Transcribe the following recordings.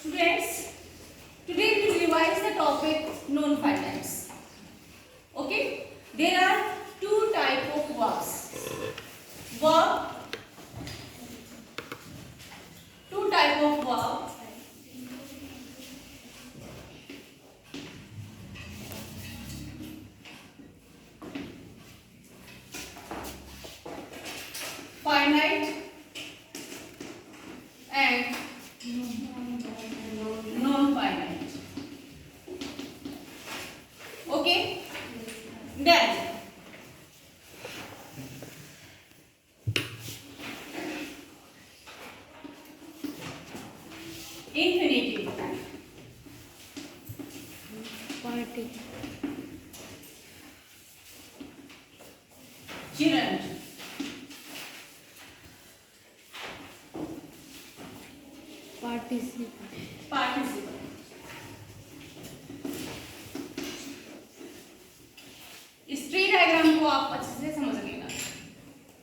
Students, today we will revise the topic known finites. Okay, there are two types of verbs. Verb, two types of verb. Finite and non-finite. Okay, then infinitive. Gerund. Participle. इस tree diagram को आप अच्छे से समझ लेना,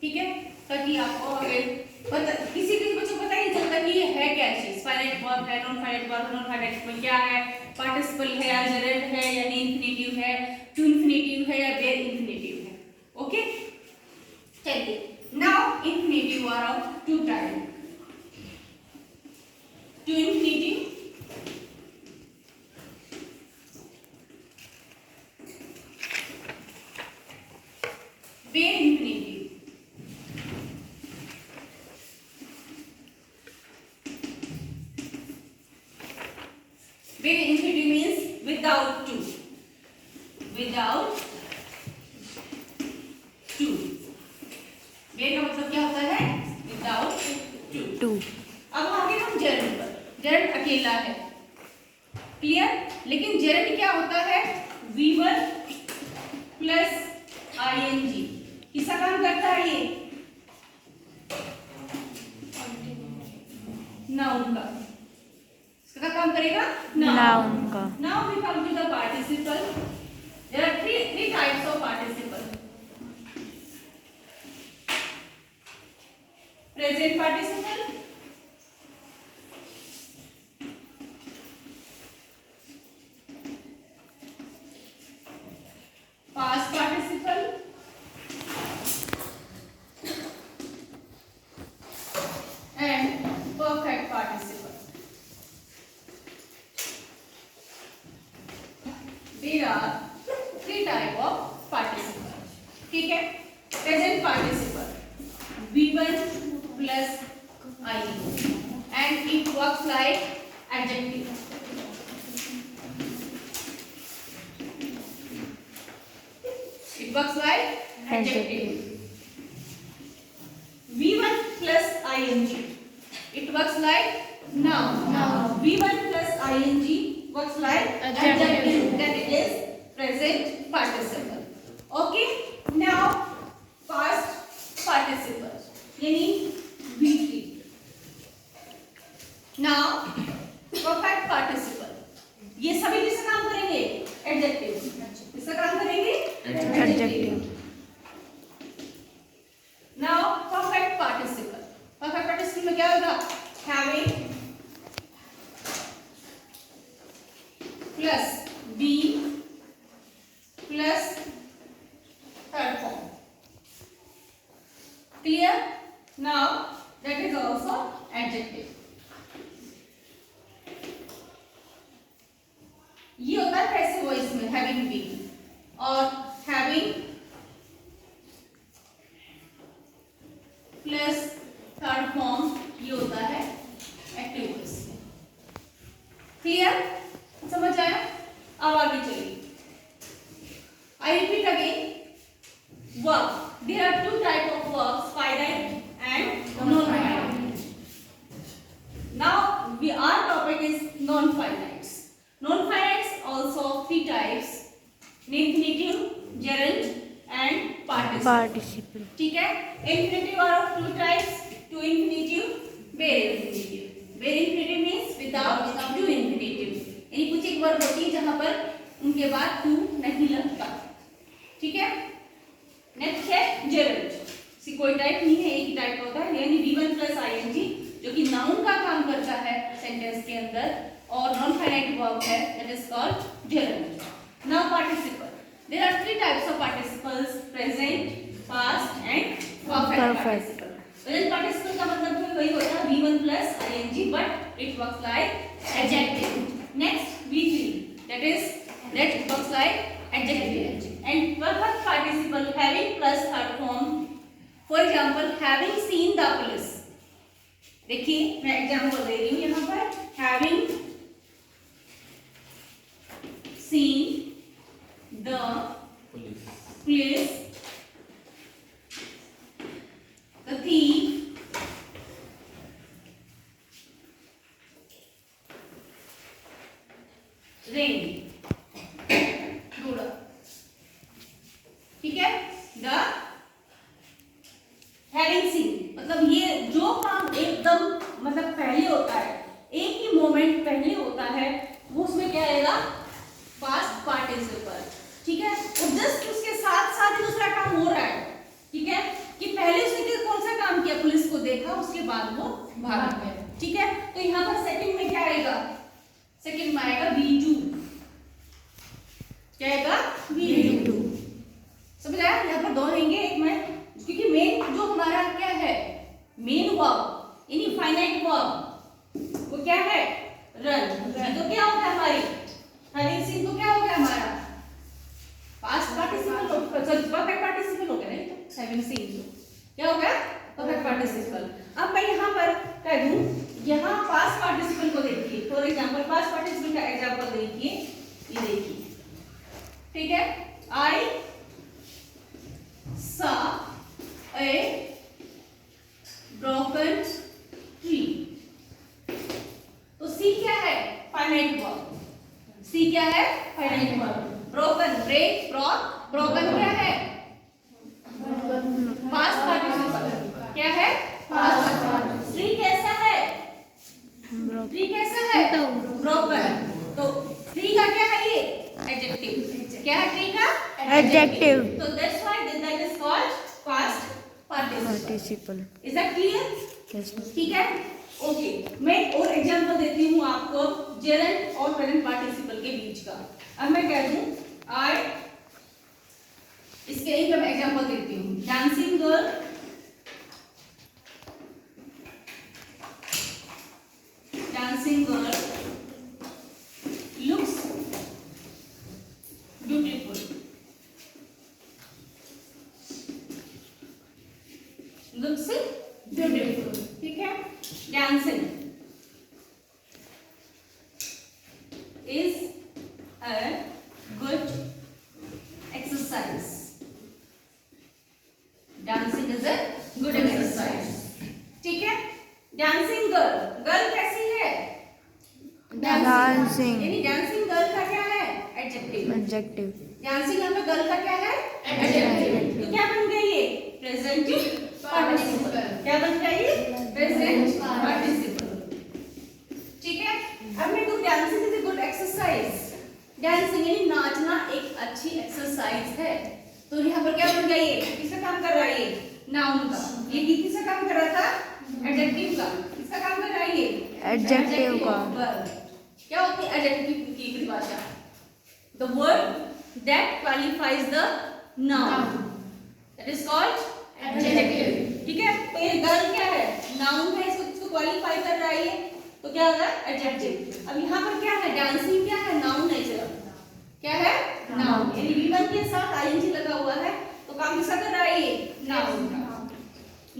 ठीक है, ताकि आपको अगर किसी बच्चों को पता ही चलता कि ये है क्या चीज, फाइनाइट वर्ब है, non finite verb, non finite में क्या है, पार्टिसिपल है या जेरेंट है या इन्फिनेटिव है, टू इन्फिनेटिव है या वेर इन्फिनेटिव है. ओके, चलिए, now infinitive are of two type. To infinitive, bare infinitive. Very infinitive means without two. Without two. Very का मतलब क्या होता है? Without two. अब आगे हम gerund पर. Gerund अकेला है. Clear? लेकिन gerund क्या होता है? V1 plus ing. किसका काम करता है ये? Noun का. क्या काम करेगा? Noun का. Now we come to the participle. There are three types of participle. Present participle, past participle, and perfect participle. There are three type of participle. ठीक है, present participle V1 plus ing and it works like adjective. It works like adjective. V1 plus ing, it works like noun. V1 plus ing works like adjective. That it is present participle. Okay. Now past participle यानी V3. Now perfect participle. ये सभी किसका काम करेंगे? Adjective. किसका काम करेंगे? Adjective. Now perfect participle. Perfect participle में क्या होगा? Having plus being plus third form. Clear? Now that is also adjective. ये होता है पैसिव वॉइस में having been और having प्लस थर्ड फॉर्म ये होता है एक्टिव वॉइस में. क्लियर? समझ आया? अब आगे चलिए. I repeat again. Verb. There are two type of verbs, finite and non-finite. Now our topic is non-finites. Non-finites also three types: infinitive, gerund, and participle. ठीक है? Infinitive are of two types: to infinitive, bare infinitive. Bare infinitive means without to infinitive. यानी कुछ एक verb होती है जहां पर उनके बाद टू नहीं लगता. ठीक है? नेक्स्ट है जेरंड. कोई टाइप नहीं है, एक ही टाइप होता है, यानी V1 प्लस ing जो कि नाउन का काम करता है सेंटेंस इसके अंदर, और नॉन फाइनाइट वर्ब है that is called gerund. Now participle. There are three types of participles: present, past and perfect participle. Present participle का मतलब भी वही होता है V1 plus ing, but it works like adjective. Next V3, that works like adjective. And perfect participle having plus third form. For example, having seen the police. देखिए मैं example दे रही हूँ यहाँ पर. Having seen the police, the thief ran. दौड़ा. ठीक है. The having seen मतलब ये जो काम एकदम मतलब पहले होता है, एक ही मोमेंट पहले होता है, वो उसमें क्या आएगा? Past participle. ठीक है. और जस्ट उसके साथ साथ ही दूसरा काम हो रहा है. ठीक है. कि पहले उसने कौन सा काम किया? पुलिस को देखा, उसके बाद वो भाग गया. ठीक है. तो यहाँ पर सेकंड में क्या आएगा? सेकंड में आएगा V2. क्या आएगा? V2. समझ आया? यहाँ पर दो रहेंगे, एक में क्योंकि मेन जो हमारा क्या है, मेन वर्ब यानी फाइनाइट वर्ब, वो क्या है? रन. तो क्या होगा हमारी हैविंग सीन? तो क्या हो गया हमारा? पास्ट पार्टिसिपल, परफेक्ट पार्टिसिपल हो गया. नहीं तो हैविंग सीन क्या हो गया? Perfect participle. अब मैं यहाँ पर कह दूं, यहाँ पास्ट पार्टिसिपल को देखिए. फॉर एग्जांपल पास्ट पार्टिसिपल का एग्जांपल देखिए, ये देखिए. ठीक है. आई saw a broken tree. तो सी क्या है? Finite verb. सी क्या है? Finite verb. Broken, break, broken क्या है? Past participle. क्या है? Past participle. ट्री कैसा है? ट्री कैसा है? ब्रोकन. तो ट्री का क्या है? ये एडजेक्टिव. क्या है ट्री का? Adjective. So that's why that is called past participle. Is that clear? Yes. ठीक है. ओके. मैं और एग्जांपल देती हूँ आपको gerund और present participle के बीच का. अब मैं कह दूँ I, इसके एक मैं एग्जांपल देती हूँ. Dancing girl looks beautiful. Looks beautiful. ठीक है. Dancing is a good exercise. Dancing is a good exercise. ठीक है. Dancing girl, girl कैसी है? Dancing. यानी dancing girl का क्या है? Adjective. Adjective. Dancing यहाँ पे girl का क्या है? Adjective. तो क्या बन गया ये? Present participle. क्या बन गया ये? Present participle. ठीक है. अब मैं कहूँ dancing is a good exercise. Dancing यानी नाचना एक अच्छी एक्सरसाइज है. तो यहाँ पर क्या बन गया ये? किसका काम कर रहा है ये? Noun का. ये किसका काम कर रहा था? Adjective का. किसका काम कर रहा है ये? Adjective का. क्या होती है adjective की परिभाषा? The word that qualifies the noun. That is called adjective. ठीक है. तो ये गर्ल क्या है? Noun है. इसको क्वालिफाई कर रहा है ये. तो क्या होगा? Adjective. अब यहाँ पर क्या है? Dancing क्या है? Noun है सिर्फ. क्या है? Noun. यानी V1 के साथ ing लगा हुआ है. तो काम किसका कर रहा है ये? Noun का.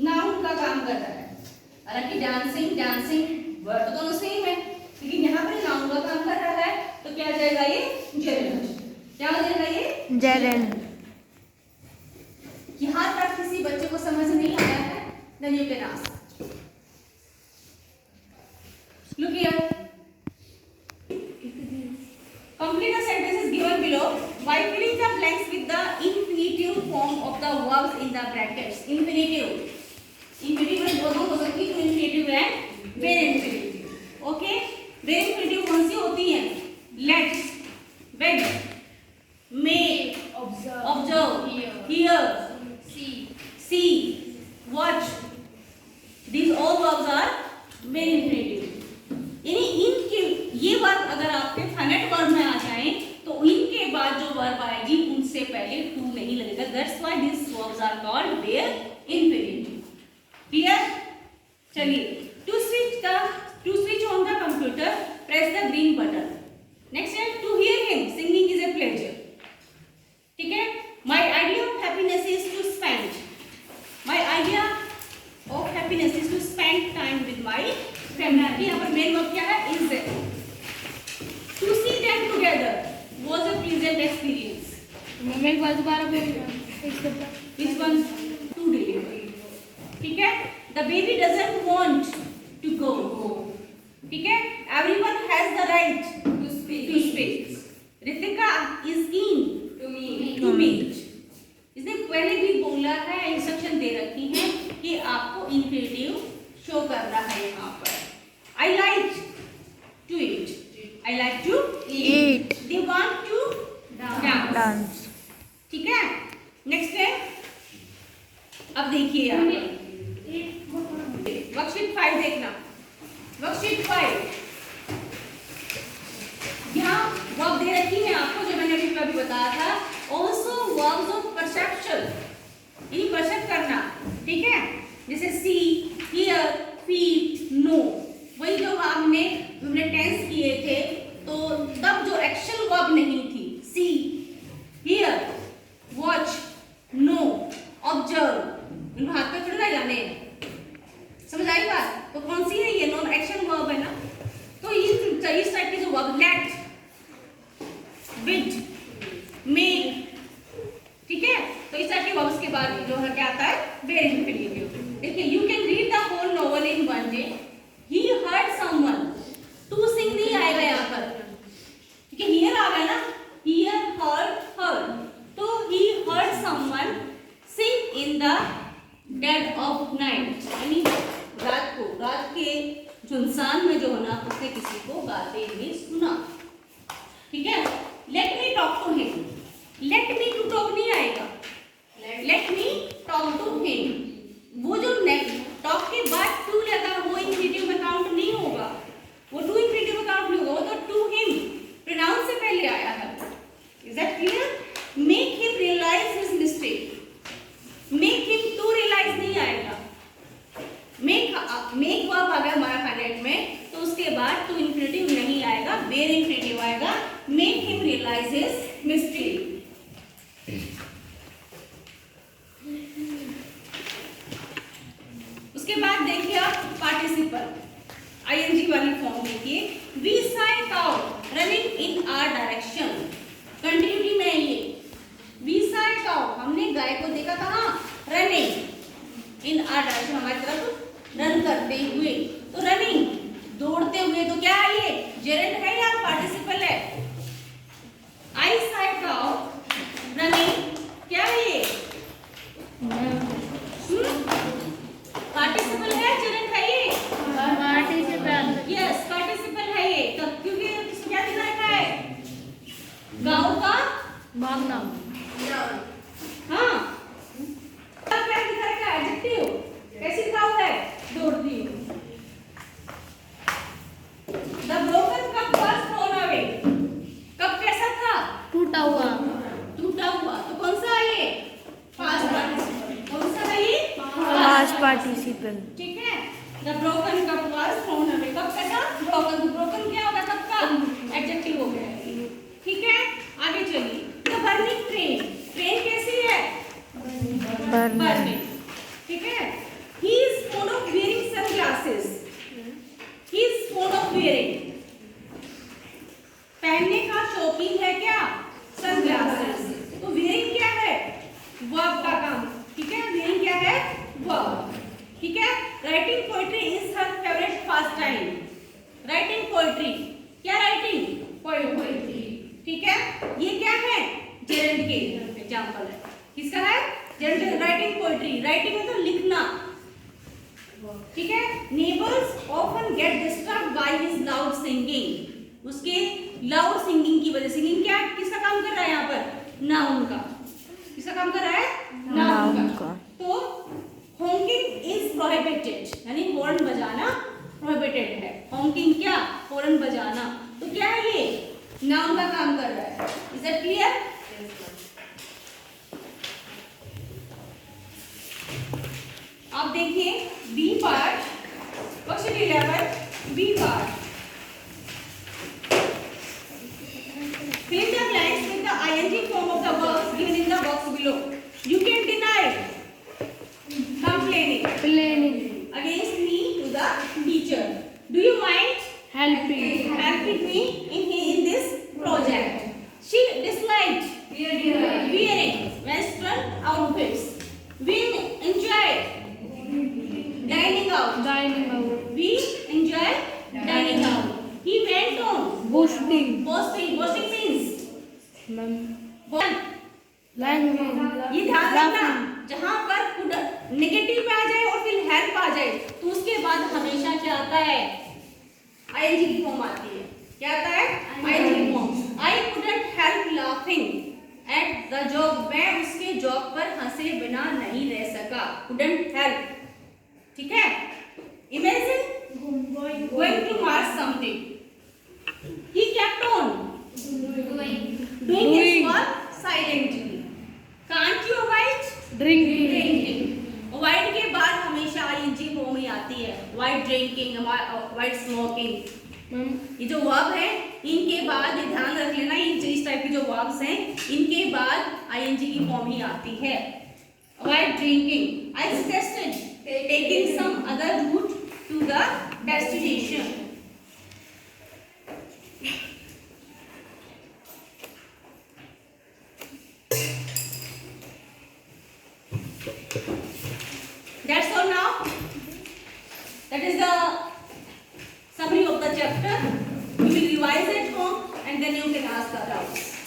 Noun का काम कर रहा है. हालांकि dancing वर्ड तो दोनों सेम है, लेकिन यहाँ पर नाउन का काम कर रहा है. तो क्या आ जाएगा ये? gerund. क्या हो जाएगा ये? Gerund. यहाँ तक किसी बच्चे को समझ नहीं आया है? Then you can ask. Look here. Complete the sentences given below by filling the blanks with the infinitive form of the verbs in the brackets. Infinitive में दोनों हो सकती है, infinitive and where infinitive. Okay? Where infinitive कौन सी होती है? Let, beg, make, observe, hear, see, watch. These all verbs are where infinitive. यानी in green button. Next है to hear him singing is a pleasure. ठीक है, my idea of happiness is to spend, my idea of happiness is to spend time with my family. यहाँ पर main verb क्या है, is. To see them together was a pleasant experience. मेरे पास दोबारा बोल Which one? To deliver. ठीक है, the baby doesn't want to go. ठीक है, everyone has the right to speak. Ritika is keen to meet. इसने पहले भी बोला है, इंस्ट्रक्शन दे रखी है कि आपको इंफिनिटिव शो करना है यहाँ पर। I like to eat. I like to eat. They want to dance. ठीक है, नेक्स्ट है, अब देखिए यहाँ वर्कशीट 5 देखना। वर्कशीट 5 यहाँ वर्ब दे रखी है आपको, जो मैंने अभी बताया था। ऑल्सो वर्ब्स ऑफ परसेप्शन, यानी परसेप्ट करना। ठीक है, जैसे सी, हियर, फील, नो, वही जो हमने टेंस किए थे, तो तब जो एक्शन वर्ब नहीं थी, सी, हियर, वॉच, नो, ऑब्जर्व, इन हाथ पे थोड़ी ना जाने हैं। समझ आई बात? तो कौन सी है ये? नॉन एक्शन वर्ब है ना। तो इस टाइप के जो वर्ब, लेट, बिड, मेक, ठीक है, तो इस टाइप के वर्ब्स के बाद जो है क्या आता है, वेरी इंफिनिटिव। देखिए, you can read the whole novel in one day. He heard someone, to sing नहीं आएगा यहाँ पर, ठीक है, हियर आ गया ना, हियर, हर्ड, तो he heard someone sing in the dead of night, यानी रात के सुनसान में जो है ना, उसने किसी को गाते हुए सुना। ठीक है, let me talk to him, let me to talk नहीं आएगा, let me talk to him। वो जो talk के बाद to लगा, वो इंफिनिटिव में काउंट नहीं होगा, वो to इंफिनिटिव में काउंट नहीं होगा, वो तो to him प्रोनाउन से पहले आया है। Is that clear? Make him realize his mistake. Make him to realize नहीं आएगा। Make वर्ब आ गया हमारा फाइनाइट में, तो उसके बाद to इंफिनिटिव नहीं आएगा, where इंफिनिटिव आएगा। Make him realize his mistake. उसके बाद देखिए आप पार्टिसिपल, ing वाली फॉर्म देखिए। We saw a cow running in our direction. Continuity में ये we saw a cow, हमने गाय को देखा कहाँ, रनिंग इन आवर डायरेक्शन, हमारी तरफ रन करते हुए। तो रनिंग, दौड़ते हुए, तो क्या है ये, जेरेंट है या पार्टिसिपल है? I saw a cow running, क्या है ये, पार्टिसिपल है, जेरेंट है ये, यस पार्टिसिपल है ये। तब क्योंकि क्या दिखा रखा है, गाँव का भागना। हाँ, क्या दिखा रखा है, एडजेक्टिव, कैसी गाँव है, दौड़ती हूँ। The broken cup was thrown away, cup कैसा था, टूटा हुआ। तो कौन सा है ये, पास्ट पार्टिसिपल। कौन सा है ये, पास्ट पार्टिसिपल। ठीक है, The broken cup was thrown away, cup कैसा, broken क्या होगा, कप का एडजेक्टिव हो गया। ठीक है, आगे चलिए। The burning train कैसी है, burning। ठीक है, he is fond of wearing sunglasses, he is fond of wearing, पहनने का शौकीन है क्या, सनग्लासेस। तो wearing क्या है, वर्ब का काम। ठीक है, wearing क्या है, वर्ब। ठीक है, writing poetry is her favourite pass time. Writing poetry, क्या राइटिंग, पोएट्री। ठीक है, ये क्या है, जेरेंट के एग्जांपल है। किसका है, जेरेंट। राइटिंग पोएट्री, राइटिंग मतलब लिखना। ठीक है, neighbours often get disturb by his loud singing, उसके लाउड सिंगिंग की वजह। सिंगिंग क्या, किसका काम कर रहा है यहाँ पर, नाउन का। किसका काम कर रहा है, नाउन का। तो honking is prohibited, यानी हॉर्न बजाना प्रोहिबिटेड है। honking क्या, हॉर्न बजाना। तो क्या है ये, नाउन का काम कर रहा है। Is that clear? आप देखिए b part, worksheet 11 b part. helping me in this project. She disliked wearing Western outfits. We enjoy dining out. We enjoy dining out. He went on Boasting. boasting means ये ध्यान रखना, जहाँ पर negative में आ जाए और फिर हेल्प आ जाए तो उसके बाद हमेशा क्या आता है, आईएनजी की फॉर्म आती है. क्या आता है? आईएनजी की form. I couldn't help laughing at the job. मैं उसके जॉब पर हंसे बिना नहीं रह सका. Couldn't help. ठीक है. Imagine going to mark something. He kept on doing his work silently. Can't you avoid drinking? Avoid के बाद हमेशा आईएनजी फॉर्म ही आती है. Avoid drinking, avoid smoking. ये जो वर्ब है इनके बाद ये ध्यान रख लेना, इस टाइप की जो वर्ब्स हैं इनके बाद आईएनजी की फॉर्म ही आती है. Avoid drinking. I suggested taking some other route to the destination. That's all now. That is the summary of the chapter. You will revise at home and then you can ask the doubts.